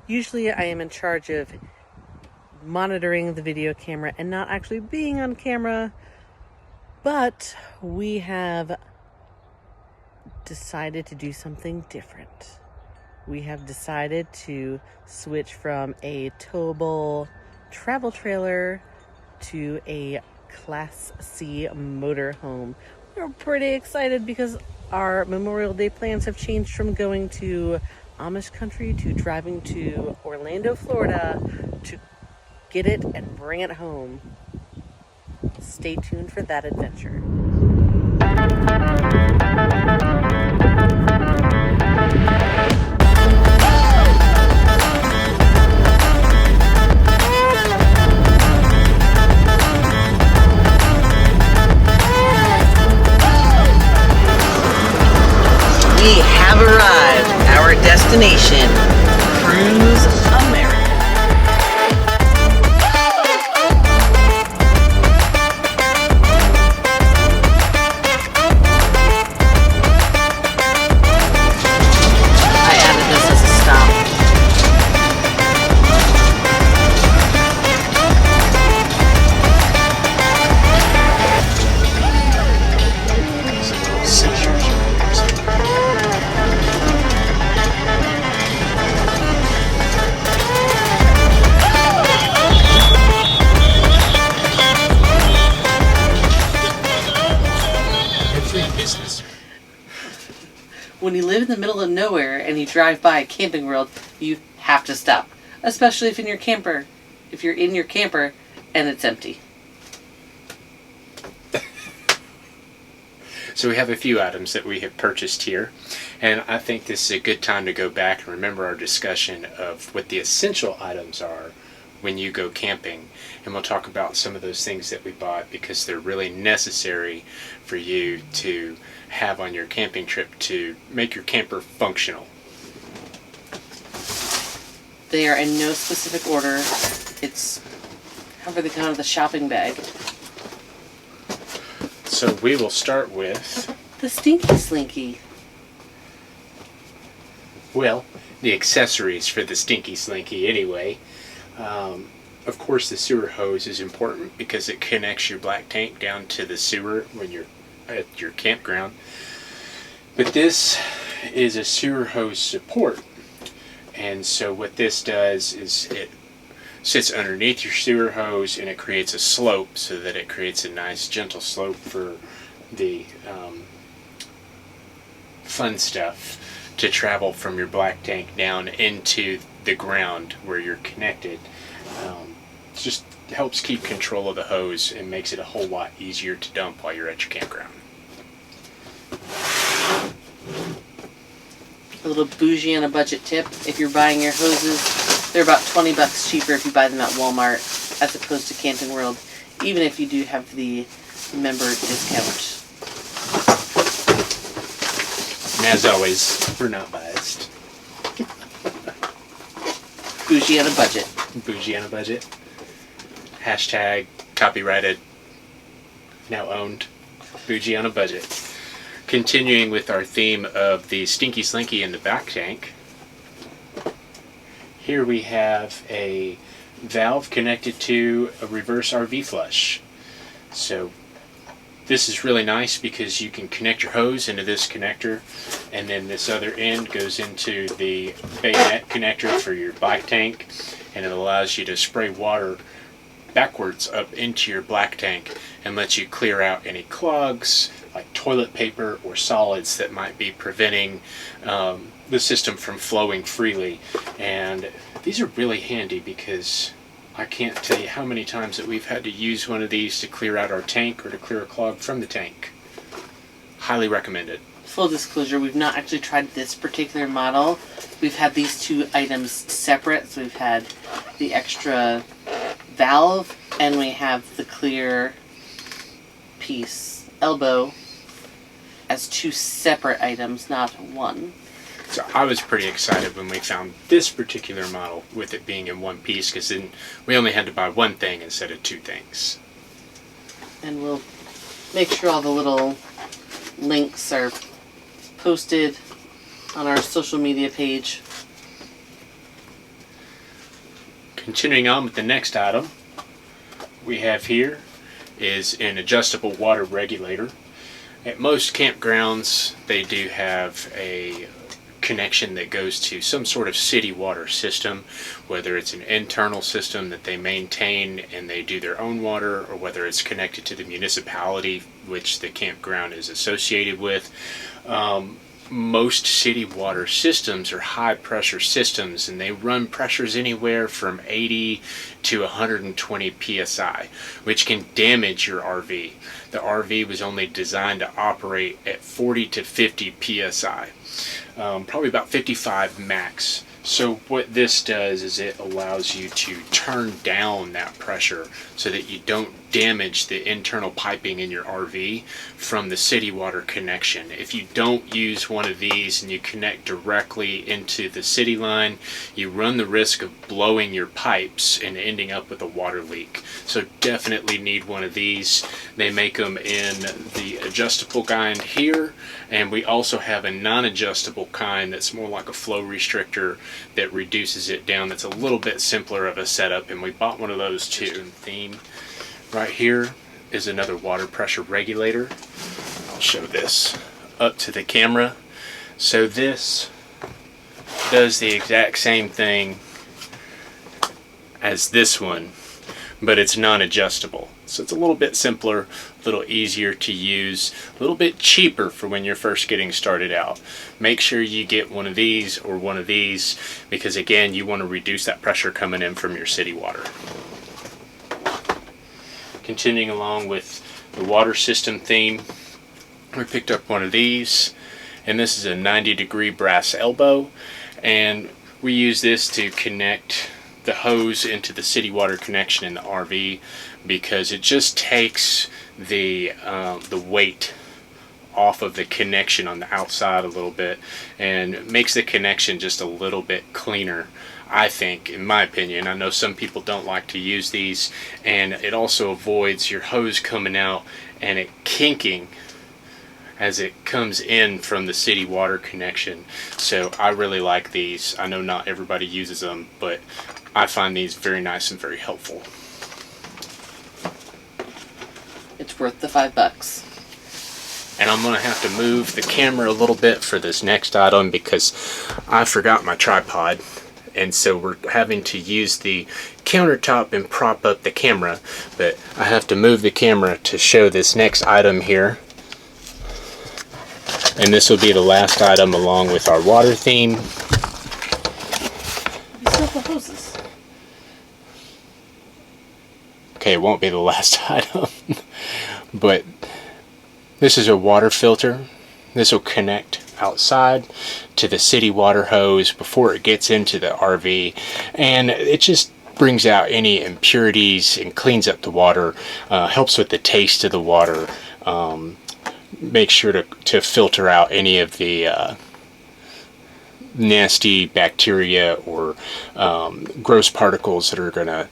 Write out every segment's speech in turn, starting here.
Usually I am in charge of monitoring the video camera and not actually being on camera, but we have decided to do something different. We have decided to switch from a towable travel trailer to a Class C motorhome. We're pretty excited because our Memorial Day plans have changed from going to Amish country to driving to Orlando, Florida to get it and bring it home. Stay tuned for that adventure. We have arrived. Our destination, Cruise America. I added this as a stop. When you live in the middle of nowhere and you drive by a Camping World, you have to stop. Especially if you're in your camper and it's empty. So we have a few items that we have purchased here, and I think this is a good time to go back and remember our discussion of what the essential items are when you go camping. And we'll talk about some of those things that we bought because they're really necessary for you to have on your camping trip to make your camper functional. They are in no specific order. It's however they come out of the shopping bag. So we will start with The Stinky Slinky. well, the accessories for the Stinky Slinky anyway. Of course, the sewer hose is important because it connects your black tank down to the sewer when you're at your campground. But this is a sewer hose support. And so what this does is it sits underneath your sewer hose and it creates a slope so that it creates a nice gentle slope for the fun stuff to travel from your black tank down into the ground where you're connected. It just helps keep control of the hose and makes it a whole lot easier to dump while you're at your campground. A little bougie on a budget tip. If you're buying your hoses, they're about $20 cheaper if you buy them at Walmart as opposed to Camping World, even if you do have the member discount. And as always, we're not biased. Bougie on a budget. Bougie on a budget. Hashtag copyrighted, now owned. Bougie on a budget. Continuing with our theme of the Stinky Slinky in the back tank. Here we have a valve connected to a reverse RV flush. So this is really nice because you can connect your hose into this connector, and then this other end goes into the bayonet connector for your bike tank, and it allows you to spray water backwards up into your black tank and lets you clear out any clogs like toilet paper or solids that might be preventing the system from flowing freely. And these are really handy because I can't tell you how many times that we've had to use one of these to clear out our tank or to clear a clog from the tank. Highly recommend it. Full disclosure, we've not actually tried this particular model. We've had these two items separate. So we've had the extra valve and we have the clear piece, elbow, as two separate items, not one. So I was pretty excited when we found this particular model with it being in one piece, because then we only had to buy one thing instead of two things. And we'll make sure all the little links are posted on our social media page. Continuing on with the next item we have here is an adjustable water regulator. At most campgrounds, they do have a connection that goes to some sort of city water system, whether it's an internal system that they maintain and they do their own water, or whether it's connected to the municipality which the campground is associated with. Most city water systems are high pressure systems, and they run pressures anywhere from 80 to 120 psi, which can damage your RV. The RV was only designed to operate at 40 to 50 psi, probably about 55 max. So what this does is it allows you to turn down that pressure so that you don't damage the internal piping in your RV from the city water connection. If you don't use one of these and you connect directly into the city line, you run the risk of blowing your pipes and ending up with a water leak. So definitely need one of these. They make them in the adjustable kind here, and we also have a non-adjustable kind that's more like a flow restrictor that reduces it down. That's a little bit simpler of a setup, and we bought one of those too. Theme right here is another water pressure regulator. I'll show this up to the camera. So this does the exact same thing as this one, but it's non-adjustable. So it's a little bit simpler, a little easier to use, a little bit cheaper for when you're first getting started out. Make sure you get one of these or one of these, because again, you want to reduce that pressure coming in from your city water. Continuing along with the water system theme, we picked up one of these, and this is a 90-degree brass elbow, and we use this to connect the hose into the city water connection in the RV, because it just takes the weight off of the connection on the outside a little bit and makes the connection just a little bit cleaner, I think, in my opinion. I know some people don't like to use these, and it also avoids your hose coming out and it kinking as it comes in from the city water connection. So I really like these. I know not everybody uses them, but I find these very nice and very helpful. It's worth the $5. And I'm gonna have to move the camera a little bit for this next item because I forgot my tripod, and so we're having to use the countertop and prop up the camera, but I have to move the camera to show this next item here. And this will be the last item along with our water theme. You still have the hoses. Okay, it won't be the last item, but this is a water filter. This will connect outside to the city water hose before it gets into the RV, and it just brings out any impurities and cleans up the water, helps with the taste of the water, make sure to filter out any of the nasty bacteria or gross particles that are going to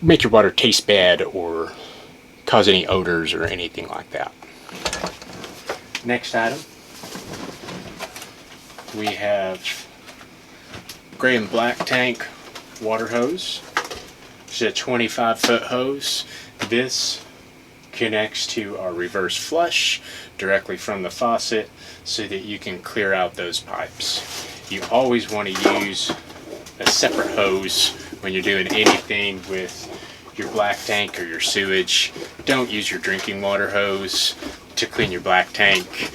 make your water taste bad or cause any odors or anything like that. Next item, we have gray and black tank water hose. It's a 25-foot hose. This connects to our reverse flush directly from the faucet so that you can clear out those pipes. You always want to use a separate hose when you're doing anything with your black tank or your sewage. Don't use your drinking water hose to clean your black tank.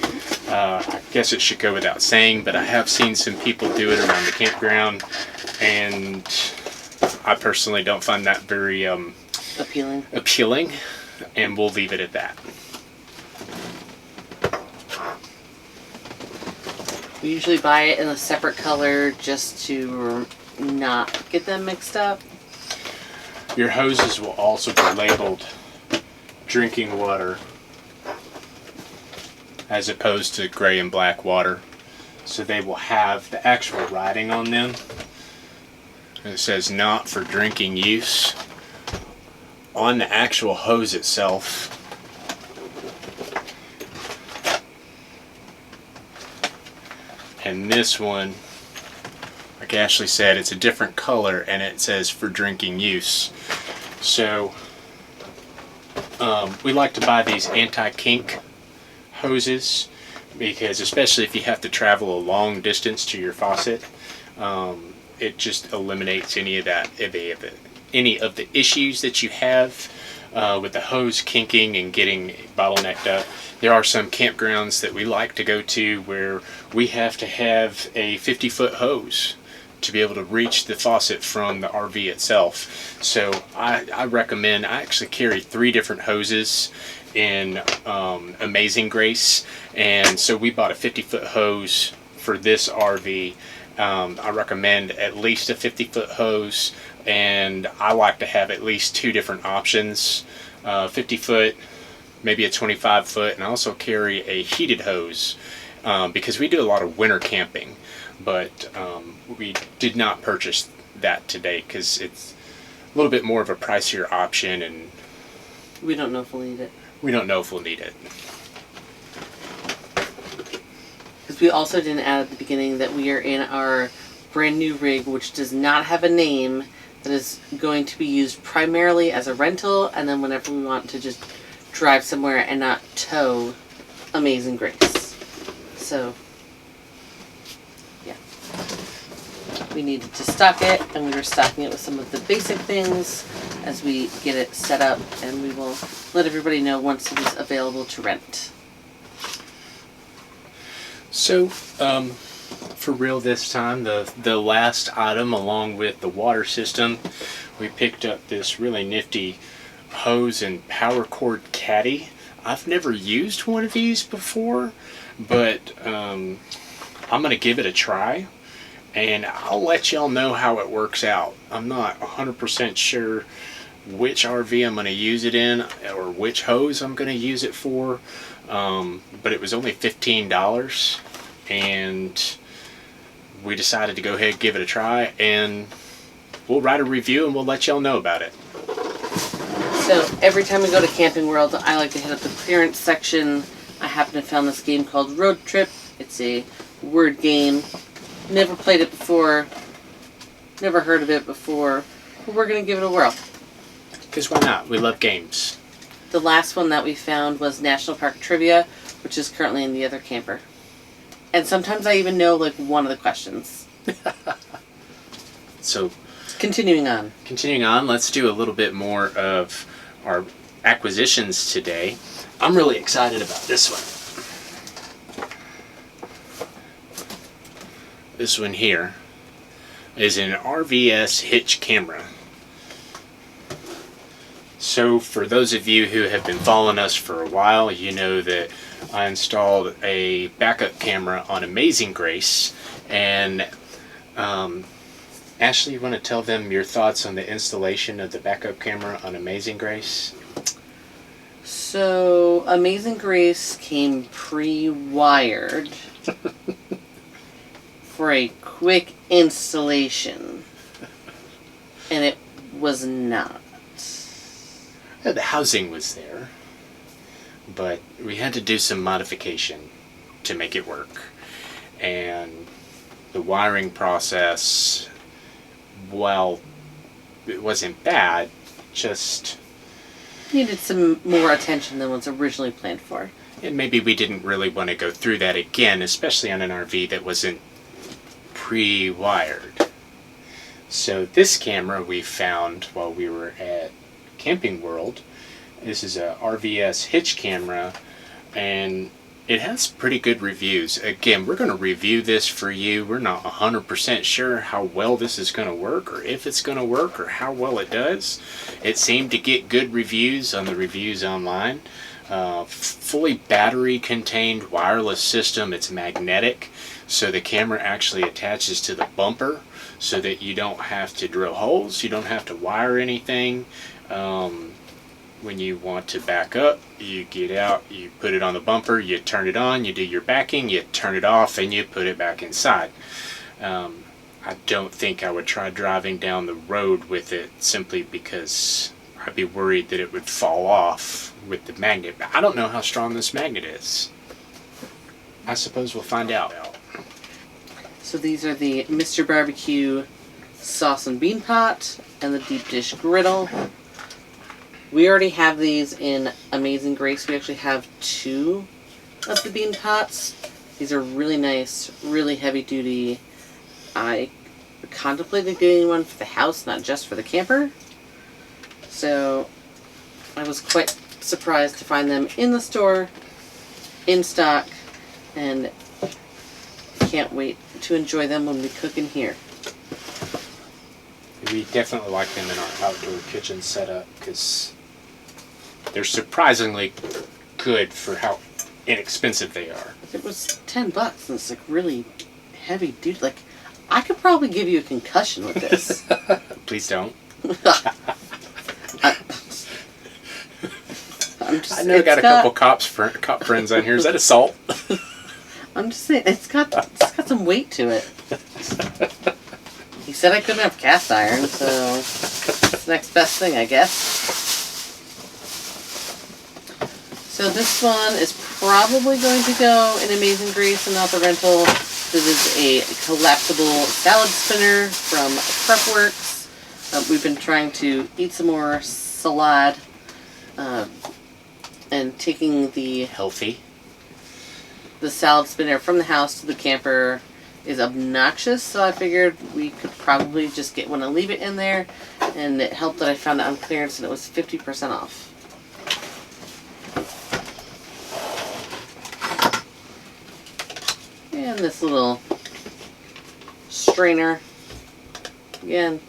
I guess it should go without saying, but I have seen some people do it around the campground, and I personally don't find that very appealing, and we'll leave it at that. We usually buy it in a separate color just to not get them mixed up. Your hoses will also be labeled drinking water as opposed to gray and black water. So they will have the actual writing on them. It says not for drinking use on the actual hose itself. And this one, I like Ashley said, it's a different color and it says for drinking use. So we like to buy these anti-kink hoses because especially if you have to travel a long distance to your faucet, it just eliminates any of that, any of the issues that you have with the hose kinking and getting bottlenecked up. There are some campgrounds that we like to go to where we have to have a 50-foot hose to be able to reach the faucet from the RV itself. So I recommend, I actually carry 3 different hoses in Amazing Grace, and so we bought a 50-foot hose for this RV. I recommend at least a 50-foot hose, and I like to have at least 2 different options, 50-foot, maybe a 25-foot, and I also carry a heated hose because we do a lot of winter camping, but we did not purchase that today because it's a little bit more of a pricier option, and we don't know if we'll need it. We don't know if we'll need it. Because we also didn't add at the beginning that we are in our brand new rig, which does not have a name, that is going to be used primarily as a rental, and then whenever we want to just drive somewhere and not tow Amazing Grace. So, yeah. We needed to stock it, and we were stocking it with some of the basic things as we get it set up, and we will let everybody know once it is available to rent. So, for real this time, the last item along with the water system, we picked up this really nifty hose and power cord caddy. I've never used one of these before, but I'm going to give it a try, and I'll let y'all know how it works out. I'm not 100% sure which RV I'm going to use it in or which hose I'm going to use it for, but it was only $15, and we decided to go ahead and give it a try, and we'll write a review and we'll let y'all know about it. So every time we go to Camping World, I like to hit up the clearance section. I happen to found this game called Road Trip. It's a word game. Never played it before. Never heard of it before. But we're going to give it a whirl. Because why not? We love games. The last one that we found was National Park Trivia, which is currently in the other camper. And sometimes I even know like one of the questions. So, continuing on, let's do a little bit more of our acquisitions today. I'm really excited about this one. This one here is an RVS hitch camera. So for those of you who have been following us for a while, you know that I installed a backup camera on Amazing Grace, and Ashley, you want to tell them your thoughts on the installation of the backup camera on Amazing Grace? So Amazing Grace came pre-wired for a quick installation, and it was not. Yeah, the housing was there, but we had to do some modification to make it work. And the wiring process, while it wasn't bad, just needed some more attention than was originally planned for. And maybe we didn't really want to go through that again, especially on an RV that wasn't pre-wired. So this camera we found while we were at Camping World. This is a RVS hitch camera, and it has pretty good reviews. Again, we're going to review this for you. We're not 100% sure how well this is going to work, or if it's going to work, or how well it does. It seemed to get good reviews on the reviews online. Fully battery contained wireless system. It's magnetic, so the camera actually attaches to the bumper so that you don't have to drill holes, you don't have to wire anything. When you want to back up, you get out, you put it on the bumper, you turn it on, you do your backing, you turn it off, and you put it back inside. I don't think I would try driving down the road with it simply because I'd be worried that it would fall off with the magnet. I don't know how strong this magnet is. I suppose we'll find out. So these are the Mr. Barbecue sauce and bean pot and the deep dish griddle. We already have these in Amazing Grace. We actually have 2 of the bean pots. These are really nice, really heavy duty. I contemplated getting one for the house, not just for the camper. So I was quite surprised to find them in the store, in stock, and can't wait to enjoy them when we cook in here. We definitely like them in our outdoor kitchen setup because they're surprisingly good for how inexpensive they are. It was $10 and it's like really heavy duty. Like, I could probably give you a concussion with this. Please don't. I know I got a couple cop friends on here. Is that assault? I'm just saying, it's got some weight to it. He said I couldn't have cast iron, so it's the next best thing, I guess. So this one is probably going to go in Amazing Grace and not the rental. This is a collapsible salad spinner from Prepworks. We've been trying to eat some more salad and taking the salad spinner from the house to the camper is obnoxious, so I figured we could probably just get one and leave it in there, and it helped that I found it on clearance and it was 50% off. And this little strainer, again,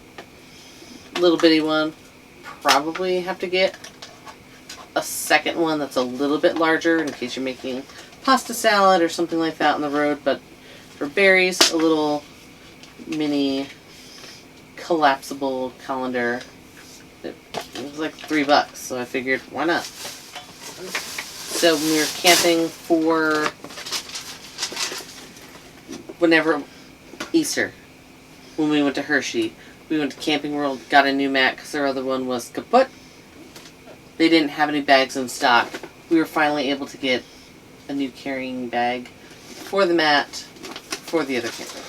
little bitty one. Probably have to get a second one that's a little bit larger in case you're making pasta salad or something like that on the road, but for berries, a little mini collapsible colander. It was like $3, so I figured, why not? So when we were camping for whenever Easter, when we went to Hershey, we went to Camping World, got a new mat because their other one was kaput. They didn't have any bags in stock. We were finally able to get a new carrying bag for the mat for the other camper.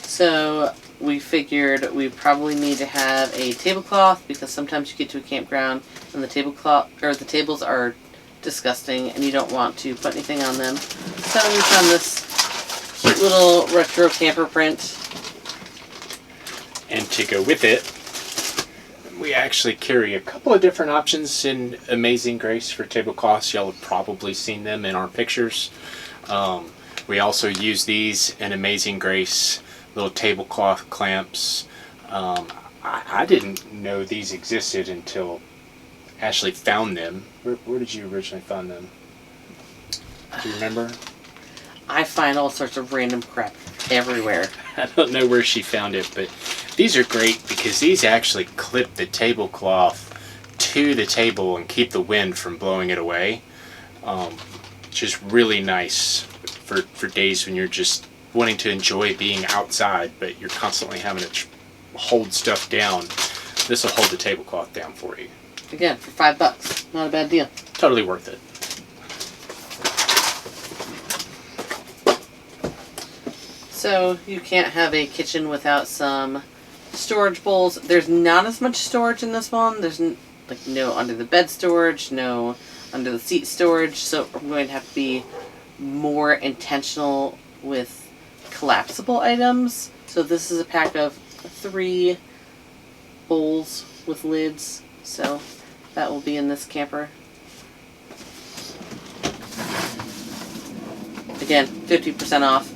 So we figured we probably need to have a tablecloth because sometimes you get to a campground and the tablecloth or the tables are disgusting and you don't want to put anything on them. So we found this cute little retro camper print. And to go with it, we actually carry a couple of different options in Amazing Grace for tablecloths. Y'all have probably seen them in our pictures. We also use these in Amazing Grace, little tablecloth clamps. I didn't know these existed until Ashley found them. Where did you originally find them? Do you remember? I find all sorts of random crap everywhere. I don't know where she found it, but these are great because these actually clip the tablecloth to the table and keep the wind from blowing it away. Which is really nice for days when you're just wanting to enjoy being outside, but you're constantly having to hold stuff down. This will hold the tablecloth down for you. Again, for $5. Not a bad deal. Totally worth it. So you can't have a kitchen without some storage bowls. There's not as much storage in this one. There's like no under the bed storage, no under the seat storage. So I'm going to have to be more intentional with collapsible items. So this is a pack of 3 bowls with lids. So that will be in this camper. Again, 50% off.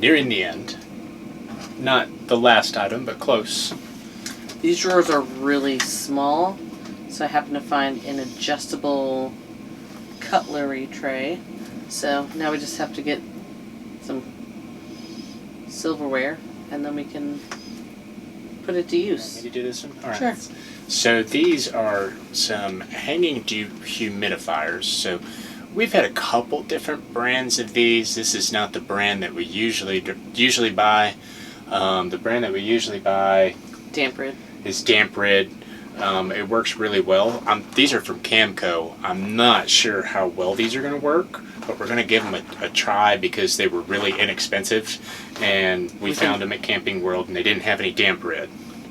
Nearing the end. Not the last item, but close. These drawers are really small, so I happen to find an adjustable cutlery tray. So now we just have to get some silverware, and then we can put it to use. Want me to do this one? All right. Sure. So these are some hanging dehumidifiers. So we've had a couple different brands of these. This is not the brand that we usually buy. The brand that we usually buy Damp Rid. is Damp Rid. It works really well. These are from Camco. I'm not sure how well these are going to work, but we're going to give them a try because they were really inexpensive, and we found them at Camping World, and they didn't have any damp red.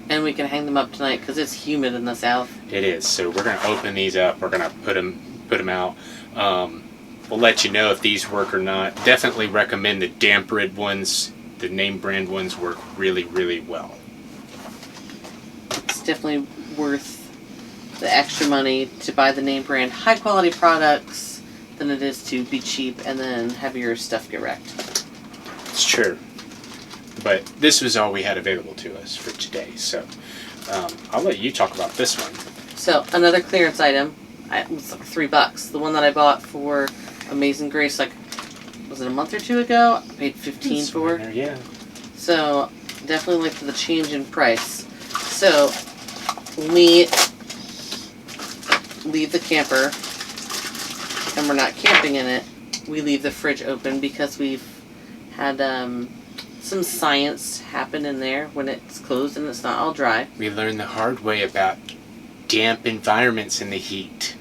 And we can hang them up tonight because it's humid in the south. It is. So we're going to open these up. We're going to put them out. We'll let you know if these work or not. Definitely recommend the damp red ones. The name brand ones work really, really well. It's definitely worth the extra money to buy the name brand high quality products than it is to be cheap and then have your stuff get wrecked. It's true. But this was all we had available to us for today. So I'll let you talk about this one. So another clearance item. It was like $3. The one that I bought for Amazing Grace, like, was it a month or two ago? I paid $15 for. Yeah. So definitely like the change in price. So when we leave the camper and we're not camping in it, we leave the fridge open because we've had some science happen in there when it's closed and it's not all dry. We learned the hard way about damp environments in the heat.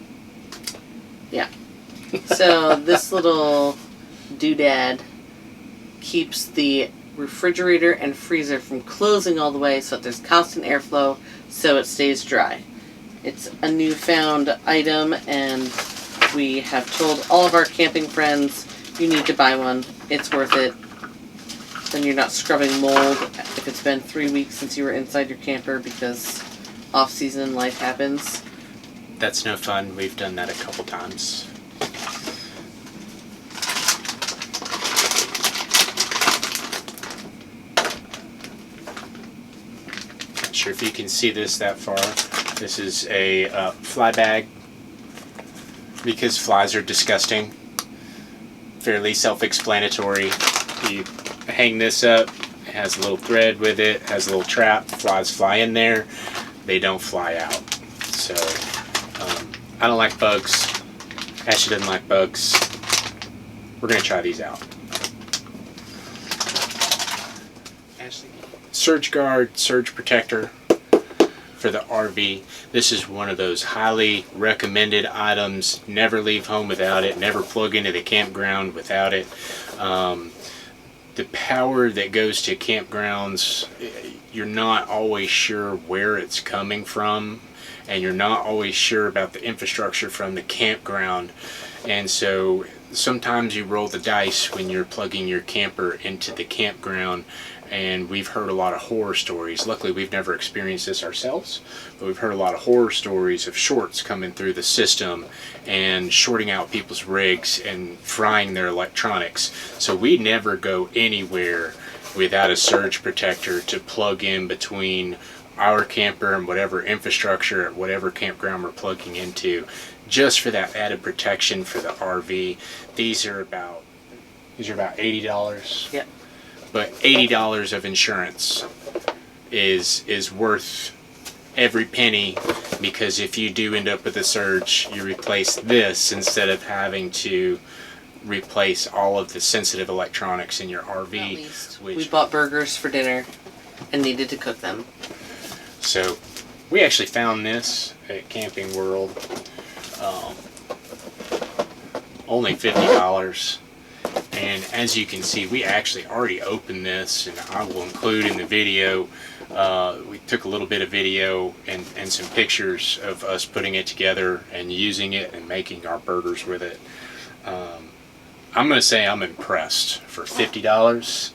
Yeah. So this little doodad keeps the refrigerator and freezer from closing all the way so that there's constant airflow so it stays dry. It's a newfound item and we have told all of our camping friends, you need to buy one. It's worth it. Then you're not scrubbing mold if it's been 3 weeks since you were inside your camper because off-season life happens. That's no fun. We've done that a couple times. Not sure if you can see this that far. This is a fly bag because flies are disgusting. Fairly self-explanatory. You hang this up. It has a little thread with it. Has a little trap. Flies fly in there. They don't fly out. So I don't like bugs. Ashley doesn't like bugs. We're gonna try these out. Ashley, Surge Guard, Surge Protector for the RV. This is one of those highly recommended items. Never leave home without it. Never plug into the campground without it. The power that goes to campgrounds, you're not always sure where it's coming from, and you're not always sure about the infrastructure from the campground, and so sometimes you roll the dice when you're plugging your camper into the campground. And we've heard a lot of horror stories. Luckily we've never experienced this ourselves, but we've heard a lot of horror stories of shorts coming through the system and shorting out people's rigs and frying their electronics. So we never go anywhere without a surge protector to plug in between our camper and whatever infrastructure at whatever campground we're plugging into, just for that added protection for the RV. These are about $80. Yep. But $80 of insurance is worth every penny, because if you do end up with a surge, you replace this instead of having to replace all of the sensitive electronics in your RV. At least we bought burgers for dinner and needed to cook them. So we actually found this at Camping World. Only $50. And as you can see, we actually already opened this, and I will include in the video, we took a little bit of video and some pictures of us putting it together and using it and making our burgers with it. I'm going to say I'm impressed for $50.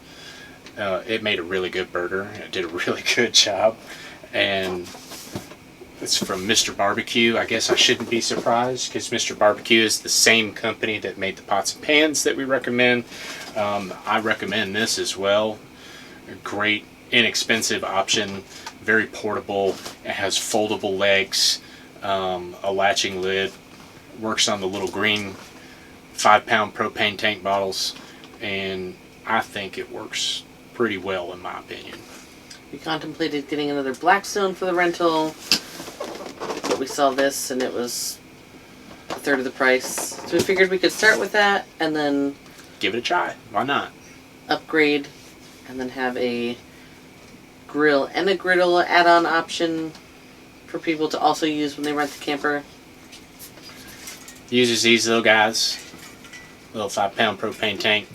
It made a really good burger. It did a really good job. And it's from Mr. Barbecue. I guess I shouldn't be surprised, because Mr. Barbecue is the same company that made the pots and pans that we recommend. I recommend this as well. A great, inexpensive option. Very portable. It has foldable legs, a latching lid. Works on the little green 5-pound propane tank bottles, and I think it works pretty well in my opinion. We contemplated getting another Blackstone for the rental, but we saw this and it was a third of the price. So we figured we could start with that and then Give it a try. Why not? upgrade and then have a grill and a griddle add-on option for people to also use when they rent the camper. Uses these little guys, little 5-pound propane tank.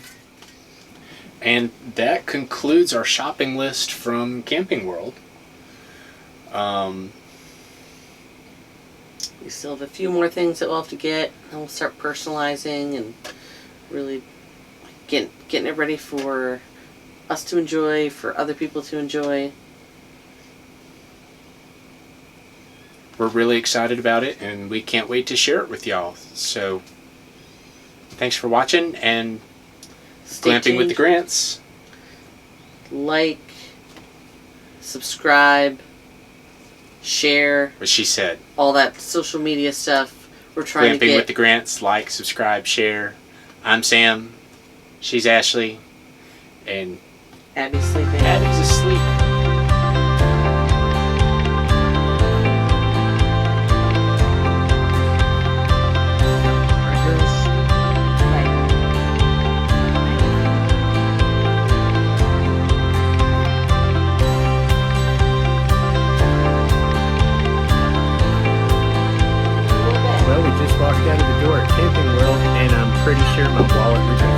And that concludes our shopping list from Camping World. We still have a few more things that we'll have to get, and we'll start personalizing and really getting it ready for us to enjoy, for other people to enjoy. We're really excited about it, and we can't wait to share it with y'all. So, thanks for watching, and Stay Glamping with the tuned. Grants. Like, subscribe, share, What she said. all that social media stuff. We're trying to Glamping get with the Grants. Like, subscribe, share. I'm Sam. She's Ashley. And Abby sleeping. Abby's asleep. Well, we just walked out of the door at Camping World, and I'm pretty sure my wallet returned.